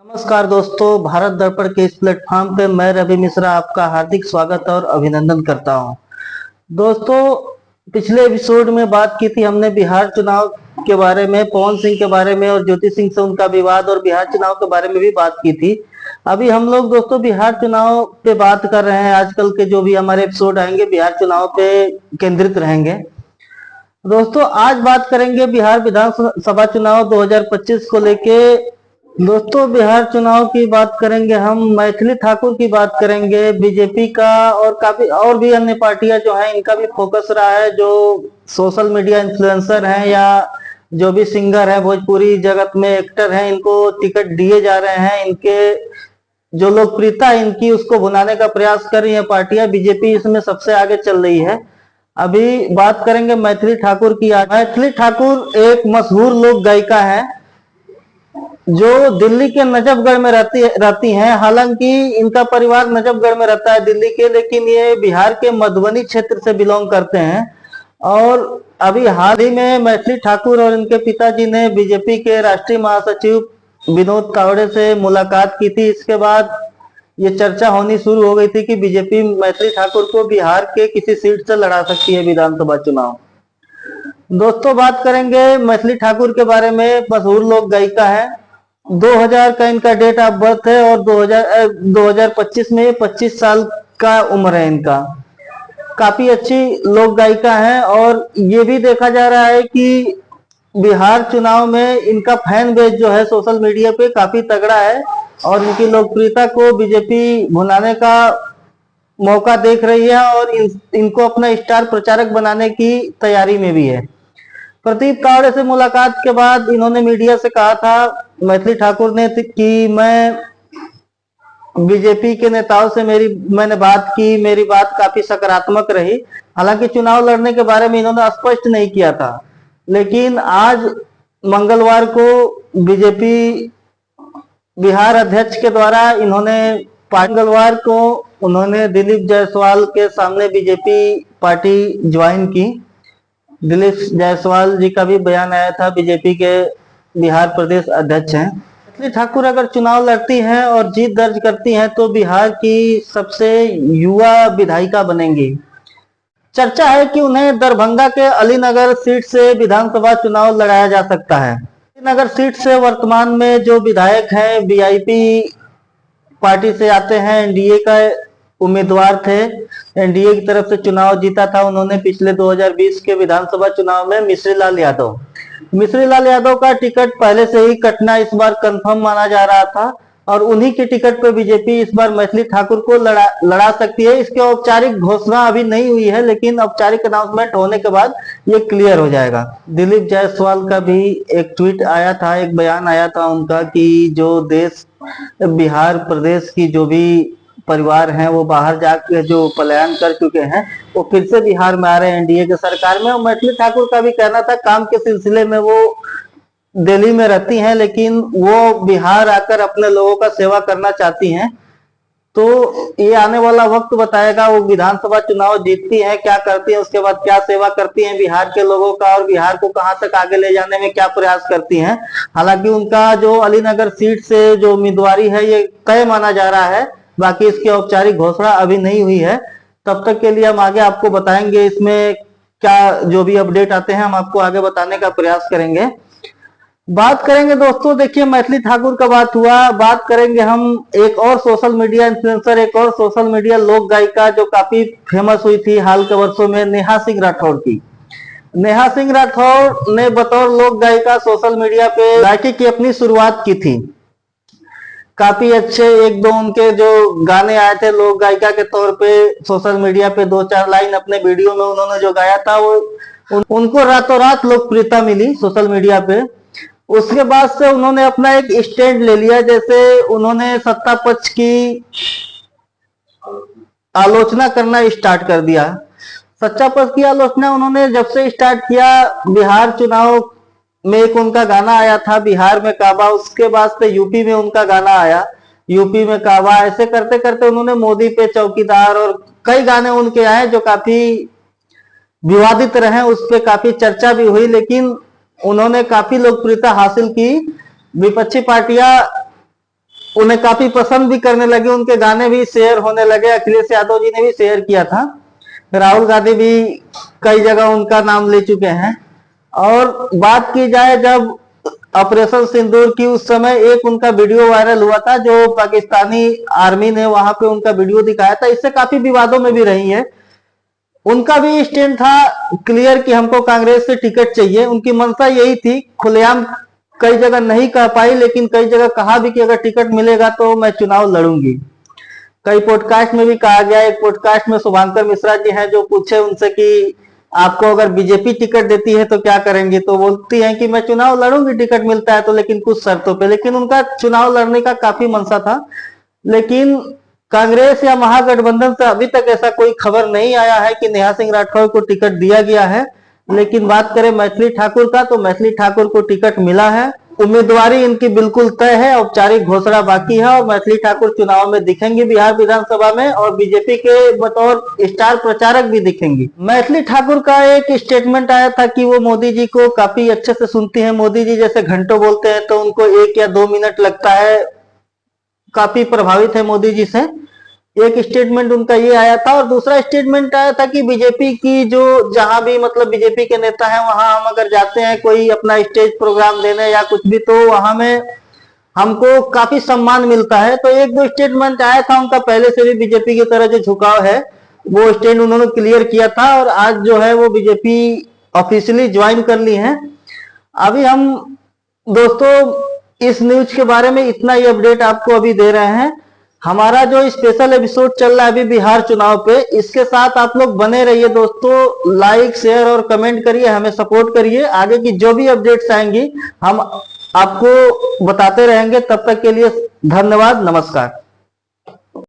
नमस्कार दोस्तों, भारत दर्पण के इस प्लेटफॉर्म पे मैं रवि मिश्रा आपका हार्दिक स्वागत और अभिनंदन करता हूं। दोस्तों, पिछले एपिसोड में बात की थी हमने बिहार चुनाव के बारे में, पवन सिंह के बारे में और ज्योति सिंह से उनका विवाद और बिहार चुनाव के बारे में भी बात की थी। अभी हम लोग दोस्तों बिहार चुनाव पे बात कर रहे हैं। आजकल के जो भी हमारे एपिसोड आएंगे बिहार चुनाव पे केंद्रित रहेंगे। दोस्तों, आज बात करेंगे बिहार विधानसभा चुनाव 2025 को लेके। दोस्तों, बिहार चुनाव की बात करेंगे हम, मैथिली ठाकुर की बात करेंगे, बीजेपी का और काफी और भी अन्य पार्टियां जो हैं इनका भी फोकस रहा है। जो सोशल मीडिया इन्फ्लुएंसर हैं या जो भी सिंगर हैं, भोजपुरी जगत में एक्टर हैं, इनको टिकट दिए जा रहे हैं। इनके जो लोकप्रियता इनकी उसको भुनाने का प्रयास कर रही है पार्टियां। बीजेपी इसमें सबसे आगे चल रही है। अभी बात करेंगे मैथिली ठाकुर की। मैथिली ठाकुर एक मशहूर लोक गायिका है जो दिल्ली के नजफगढ़ में रहती हैं। हालांकि इनका परिवार नजफगढ़ में रहता है दिल्ली के, लेकिन ये बिहार के मधुबनी क्षेत्र से बिलोंग करते हैं। और अभी हाल ही में मैथिली ठाकुर और इनके पिताजी ने बीजेपी के राष्ट्रीय महासचिव विनोद तावड़े से मुलाकात की थी। इसके बाद ये चर्चा होनी शुरू हो गई थी कि बीजेपी मैथिली ठाकुर को बिहार के किसी सीट से लड़ा सकती है विधानसभा चुनाव। दोस्तों, बात करेंगे मैथिली ठाकुर के बारे में। मशहूर लोक गायिका है। 2000 का इनका डेट ऑफ बर्थ है और 2025 में 25 साल का उम्र है इनका। काफी अच्छी लोक गायिका है और ये भी देखा जा रहा है कि बिहार चुनाव में इनका फैन बेस जो है सोशल मीडिया पे काफी तगड़ा है और इनकी लोकप्रियता को बीजेपी भुनाने का मौका देख रही है और इनको अपना स्टार प्रचारक बनाने की तैयारी में भी है। प्रदीप तावड़े से मुलाकात के बाद इन्होंने मीडिया से कहा था, मैथिली ठाकुर ने, कि मैं बीजेपी के नेताओं से मैंने बात की, मेरी बात काफी सकारात्मक रही। हालांकि चुनाव लड़ने के बारे में इन्होंने स्पष्ट नहीं किया था, लेकिन आज मंगलवार को बीजेपी बिहार अध्यक्ष के द्वारा मंगलवार को उन्होंने दिलीप जायसवाल के सामने बीजेपी पार्टी ज्वाइन की। दिलीप जायसवाल जी का भी बयान आया था, बीजेपी के बिहार प्रदेश अध्यक्ष हैं। मैथिली ठाकुर अगर चुनाव लड़ती हैं और जीत दर्ज करती हैं तो बिहार की सबसे युवा विधायिका बनेंगी। चर्चा है कि उन्हें दरभंगा के अलीनगर सीट से विधानसभा चुनाव लड़ाया जा सकता है। अलीनगर सीट से वर्तमान में जो विधायक हैं वीआईपी पार्टी से आते हैं, एनडीए का उम्मीदवार थे, एनडीए की तरफ से चुनाव जीता था उन्होंने पिछले 2020 के विधानसभा चुनाव में। मिश्रीलाल यादव का टिकट पहले से ही कटना इस बार कंफर्म माना जा रहा था और उन्हीं के टिकट पर बीजेपी इस बार मैथिली ठाकुर को लड़ा सकती है। इसकी औपचारिक घोषणा अभी नहीं हुई है, लेकिन औपचारिक अनाउंसमेंट होने के बाद ये क्लियर हो जाएगा। दिलीप जायसवाल का भी एक ट्वीट आया था, एक बयान आया था उनका कि जो देश बिहार प्रदेश की जो भी परिवार हैं वो बाहर जाकर जो पलायन कर चुके हैं वो फिर से बिहार में आ रहे हैं एनडीए के सरकार में। और मैथिली ठाकुर का भी कहना था काम के सिलसिले में वो दिल्ली में रहती हैं, लेकिन वो बिहार आकर अपने लोगों का सेवा करना चाहती हैं। तो ये आने वाला वक्त बताएगा, वो विधानसभा चुनाव जीतती हैं, क्या करती हैं, उसके बाद क्या सेवा करती हैं बिहार के लोगों का और बिहार को कहां तक आगे ले जाने में क्या प्रयास करती हैं। हालांकि उनका जो अलीनगर सीट से जो उम्मीदवारी है ये तय माना जा रहा है, बाकी इसकी औपचारिक घोषणा अभी नहीं हुई है। तब तक के लिए हम आगे आपको बताएंगे, इसमें क्या जो भी अपडेट आते हैं हम आपको आगे बताने का प्रयास करेंगे। बात करेंगे दोस्तों, देखिए मैथिली ठाकुर का बात हुआ, बात करेंगे हम एक और सोशल मीडिया इन्फ्लुएंसर, एक और सोशल मीडिया लोक गायिका जो काफी फेमस हुई थी हाल के वर्षों में, नेहा सिंह राठौर की। नेहा सिंह राठौर ने बतौर लोक गायिका सोशल मीडिया पे गायकी की अपनी शुरुआत की थी। काफी अच्छे एक दो उनके जो गाने आए थे लोक गायिका के तौर पे सोशल मीडिया पे, 2-4 लाइन अपने वीडियो में उन्होंने जो गाया था वो उनको रातों रात लोकप्रियता मिली सोशल मीडिया पे। उसके बाद से उन्होंने अपना एक स्टैंड ले लिया, जैसे उन्होंने सत्ता पक्ष की आलोचना करना स्टार्ट कर दिया। सत्ता पक्ष की आलोचना उन्होंने जब से स्टार्ट किया, बिहार चुनाव में एक उनका गाना आया था बिहार में काबा, उसके बाद से यूपी में उनका गाना आया यूपी में काबा, ऐसे करते करते उन्होंने मोदी पे चौकीदार और कई गाने उनके आए जो काफी विवादित रहे, उस पर काफी चर्चा भी हुई, लेकिन उन्होंने काफी लोकप्रियता हासिल की। विपक्षी पार्टियां उन्हें काफी पसंद भी करने लगे, उनके गाने भी शेयर होने लगे। अखिलेश यादव जी ने भी शेयर किया था, राहुल गांधी भी कई जगह उनका नाम ले चुके हैं। और बात की जाए जब ऑपरेशन सिंदूर की, उस समय एक उनका वीडियो वायरल हुआ था, जो पाकिस्तानी आर्मी ने वहां पे उनका वीडियो दिखाया था, इससे काफी विवादों में भी रही है। उनका भी स्टैंड था क्लियर कि हमको कांग्रेस से टिकट चाहिए, उनकी मंशा यही थी। खुलेआम कई जगह नहीं कह पाई, लेकिन कई जगह कहा भी कि अगर टिकट मिलेगा तो मैं चुनाव लड़ूंगी। कई पॉडकास्ट में भी कहा गया। एक पॉडकास्ट में शुभांकर मिश्रा जी हैं, जो पूछे उनसे कि आपको अगर बीजेपी टिकट देती है तो क्या करेंगे, तो बोलती हैं कि मैं चुनाव लड़ूंगी, टिकट मिलता है तो, लेकिन कुछ शर्तों पे। लेकिन उनका चुनाव लड़ने का काफी मंशा था। लेकिन कांग्रेस या महागठबंधन से अभी तक ऐसा कोई खबर नहीं आया है कि नेहा सिंह राठौर को टिकट दिया गया है। लेकिन बात करें मैथिली ठाकुर का, तो मैथिली ठाकुर को टिकट मिला है। उम्मीदवारी इनकी बिल्कुल तय है, औपचारिक घोषणा बाकी है, और मैथिली ठाकुर चुनाव में दिखेंगे बिहार विधानसभा में, और बीजेपी के बतौर स्टार प्रचारक भी दिखेंगी। मैथिली ठाकुर का एक स्टेटमेंट आया था कि वो मोदी जी को काफी अच्छे से सुनती हैं। मोदी जी जैसे घंटों बोलते हैं तो उनको 1 या 2 मिनट लगता है, काफी प्रभावित है मोदी जी से। एक स्टेटमेंट उनका ये आया था। और दूसरा स्टेटमेंट आया था कि बीजेपी की जो जहां भी मतलब बीजेपी के नेता हैं, वहां हम अगर जाते हैं कोई अपना स्टेज प्रोग्राम देने या कुछ भी, तो वहां में हमको काफी सम्मान मिलता है। तो 1-2 स्टेटमेंट आया था उनका, पहले से भी बीजेपी की तरह जो झुकाव है वो स्टैंड उन्होंने क्लियर किया था। और आज जो है वो बीजेपी ऑफिशियली ज्वाइन कर ली है। अभी हम दोस्तों इस न्यूज के बारे में इतना ही अपडेट आपको अभी दे रहे हैं। हमारा जो स्पेशल एपिसोड चल रहा है अभी बिहार चुनाव पे, इसके साथ आप लोग बने रहिए दोस्तों। लाइक, शेयर और कमेंट करिए, हमें सपोर्ट करिए। आगे की जो भी अपडेट्स आएंगी हम आपको बताते रहेंगे। तब तक के लिए धन्यवाद, नमस्कार।